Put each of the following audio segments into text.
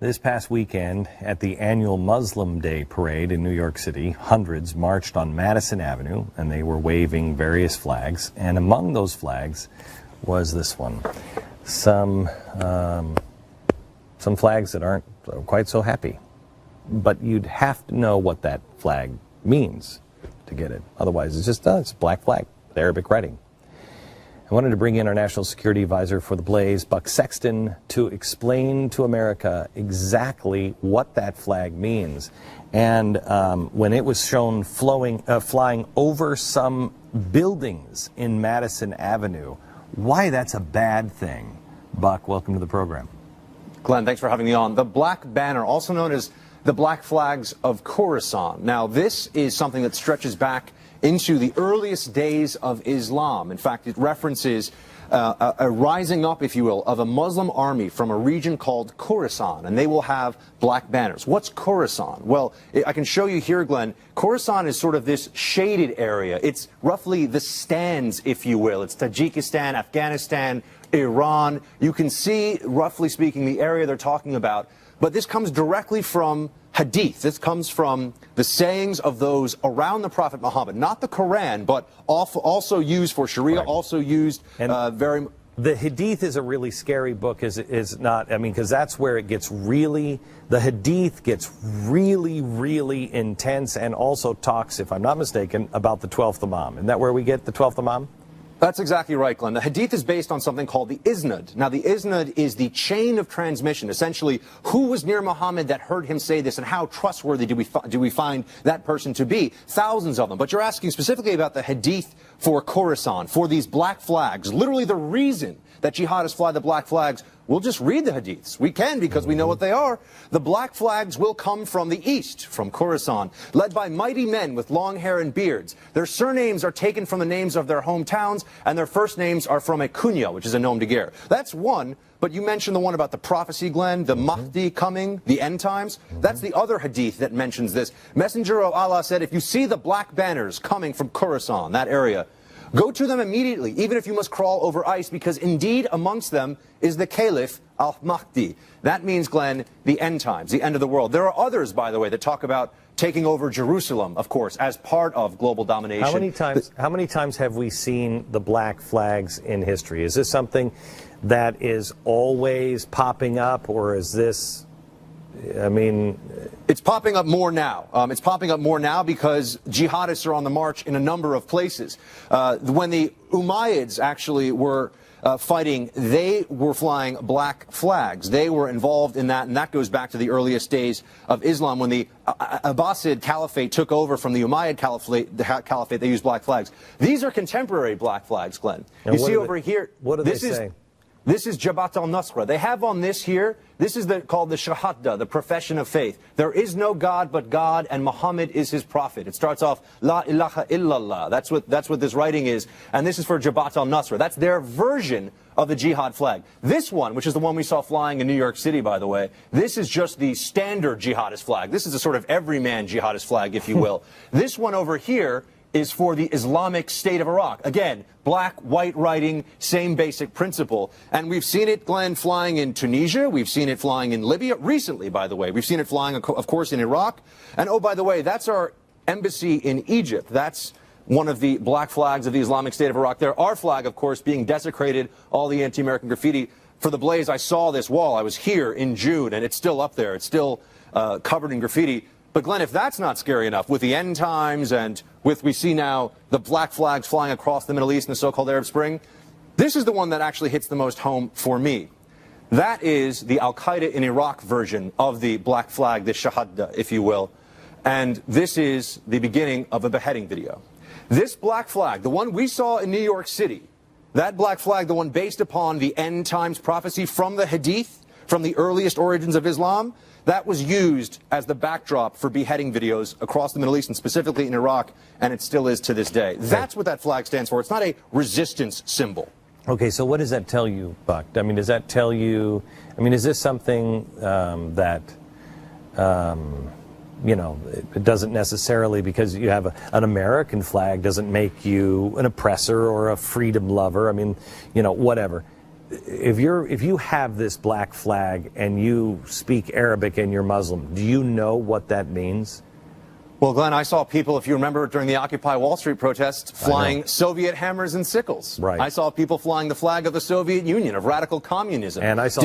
This past weekend at the annual Muslim Day parade in New York City, hundreds marched on Madison Avenue and they were waving various flags. And among those flags was this one. Some flags that aren't quite so happy. But you'd have to know what that flag means to get it. Otherwise, it's just it's a black flag with Arabic writing. I wanted to bring in our National Security Advisor for the Blaze, Buck Sexton, to explain to America exactly what that flag means. And when it was shown flying over some buildings in Madison Avenue, why that's a bad thing. Buck, welcome to the program. Glenn, thanks for having me on. The black banner, also known as the Black Flags of Khorasan. Now, this is something that stretches back into the earliest days of Islam. In fact, it references a rising up, if you will, of a Muslim army from a region called Khorasan, and they will have black banners. What's Khorasan? Well, I can show you here, Glenn. Khorasan is sort of this shaded area. It's roughly the stands, if you will. It's Tajikistan, Afghanistan, Iran. You can see, roughly speaking, the area they're talking about. But this comes directly from Hadith. This comes from the sayings of those around the Prophet Muhammad, not the Quran, but also used for Sharia, right. Also used very. The Hadith is a really scary book, is not, I mean, because that's where it gets really, the Hadith gets really, really intense and also talks, if I'm not mistaken, about the 12th Imam. Isn't that where we get the 12th Imam? That's exactly right, Glenn. The Hadith is based on something called the Isnad. Now, the Isnad is the chain of transmission. Essentially, who was near Muhammad that heard him say this, and how trustworthy do we find that person to be? Thousands of them. But you're asking specifically about the Hadith for Khorasan, for these black flags. Literally the reason that jihadists fly the black flags. We'll just read the Hadiths. We can because we know what they are. The black flags will come from the east, from Khorasan, led by mighty men with long hair and beards. Their surnames are taken from the names of their hometowns, and their first names are from a kunya, which is a nom de guerre. That's one, but you mentioned the one about the prophecy, Glenn, the Mahdi coming, the end times. That's the other Hadith that mentions this. Messenger of Allah said, if you see the black banners coming from Khorasan, that area, go to them immediately, even if you must crawl over ice, because indeed amongst them is the Caliph al-Mahdi. That means, Glenn, the end times, the end of the world. There are others, by the way, that talk about taking over Jerusalem, of course, as part of global domination. How many times have we seen the black flags in history? Is this something that is always popping up, or is this, I mean... It's popping up more now. It's popping up more now because jihadists are on the march in a number of places. When the Umayyads actually were fighting, they were flying black flags. They were involved in that, and that goes back to the earliest days of Islam. When the Abbasid Caliphate took over from the Umayyad Caliphate, they used black flags. These are contemporary black flags, Glenn. You see over here, what do they say? This is Jabat al-Nasra. They have on this here, this is called the Shahada, the profession of faith. There is no God but God, and Muhammad is his prophet. It starts off, La ilaha illallah. That's what this writing is. And this is for Jabat al-Nasra. That's their version of the jihad flag. This one, which is the one we saw flying in New York City, by the way, this is just the standard jihadist flag. This is a sort of everyman jihadist flag, if you will. This one over here is for the Islamic State of Iraq. Again, black, white writing, same basic principle. And we've seen it, Glenn, flying in Tunisia. We've seen it flying in Libya recently, by the way. We've seen it flying, of course, in Iraq. And oh, by the way, that's our embassy in Egypt. That's one of the black flags of the Islamic State of Iraq. There, our flag, of course, being desecrated, all the anti-American graffiti. For the Blaze, I saw this wall. I was here in June, and it's still up there. It's still covered in graffiti. But Glenn, if that's not scary enough, with the end times and with, we see now the black flags flying across the Middle East in the so-called Arab Spring, this is the one that actually hits the most home for me. That is the Al-Qaeda in Iraq version of the black flag, the Shahada, if you will. And this is the beginning of a beheading video. This black flag, the one we saw in New York City, that black flag, the one based upon the end times prophecy from the Hadith, from the earliest origins of Islam, that was used as the backdrop for beheading videos across the Middle East and specifically in Iraq, and it still is to this day. That's what that flag stands for. It's not a resistance symbol. Okay, so what does that tell you, Buck? I mean, does that tell you, I mean, is this something that, you know, it doesn't necessarily, because you have an American flag, doesn't make you an oppressor or a freedom lover. I mean, you know, whatever. if you have this black flag and you speak Arabic and you're Muslim, do you know what that means? Well, Glenn, I saw people, if you remember, during the Occupy Wall Street protests, flying Soviet hammers and sickles. Right. I saw people flying the flag of the Soviet Union, of radical communism. And I saw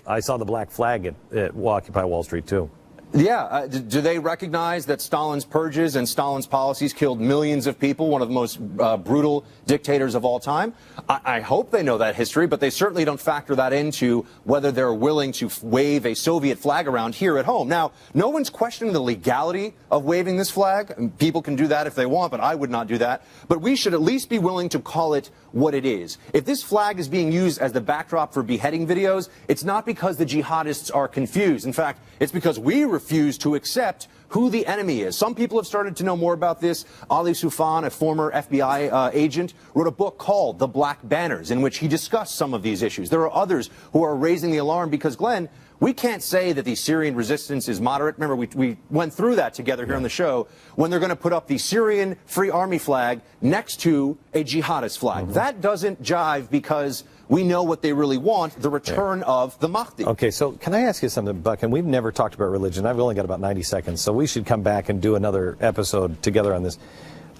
I saw the black flag at Occupy Wall Street too. Yeah. Do they recognize that Stalin's purges and Stalin's policies killed millions of people, one of the most brutal dictators of all time? I hope they know that history, but they certainly don't factor that into whether they're willing to wave a Soviet flag around here at home. Now, no one's questioning the legality of waving this flag. People can do that if they want, but I would not do that. But we should at least be willing to call it what it is. If this flag is being used as the backdrop for beheading videos, it's not because the jihadists are confused. In fact, it's because we refuse to accept who the enemy is. Some people have started to know more about this. Ali Soufan, a former FBI agent, wrote a book called The Black Banners, in which he discussed some of these issues. There are others who are raising the alarm because, Glenn, we can't say that the Syrian resistance is moderate. Remember, we went through that together here on the show when they're going to put up the Syrian Free Army flag next to a jihadist flag. That doesn't jive because we know what they really want, the return of the Mahdi. Okay, so can I ask you something, Buck? And we've never talked about religion. I've only got about 90 seconds, so we should come back and do another episode together on this.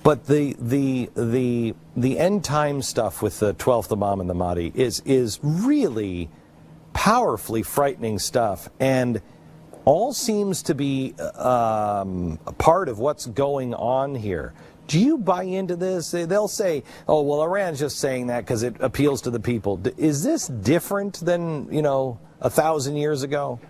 But the end time stuff with the 12th Imam and the Mahdi is really powerfully frightening stuff, and all seems to be a part of what's going on here. Do you buy into this? They'll say, oh, well, Iran's just saying that because it appeals to the people. Is this different than, 1,000 years ago?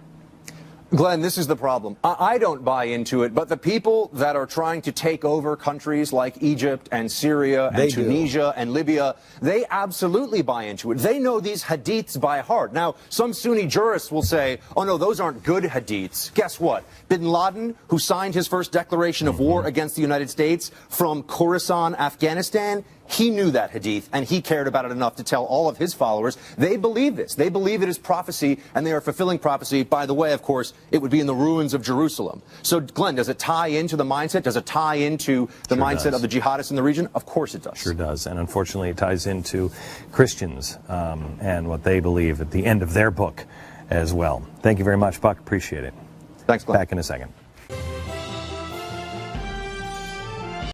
Glenn, this is the problem. I don't buy into it, but the people that are trying to take over countries like Egypt and Syria and Tunisia and Libya, they absolutely buy into it. They know these hadiths by heart. Now, some Sunni jurists will say, oh, no, those aren't good hadiths. Guess what? Bin Laden, who signed his first declaration of war against the United States from Khorasan, Afghanistan, he knew that hadith, and he cared about it enough to tell all of his followers. They believe this. They believe it is prophecy, and they are fulfilling prophecy. By the way, of course, it would be in the ruins of Jerusalem. So, Glenn, does it tie into the mindset? Does it tie into the mindset of the jihadists in the region? Of course it does. Sure does. And unfortunately, it ties into Christians and what they believe at the end of their book as well. Thank you very much, Buck. Appreciate it. Thanks, Glenn. Back in a second.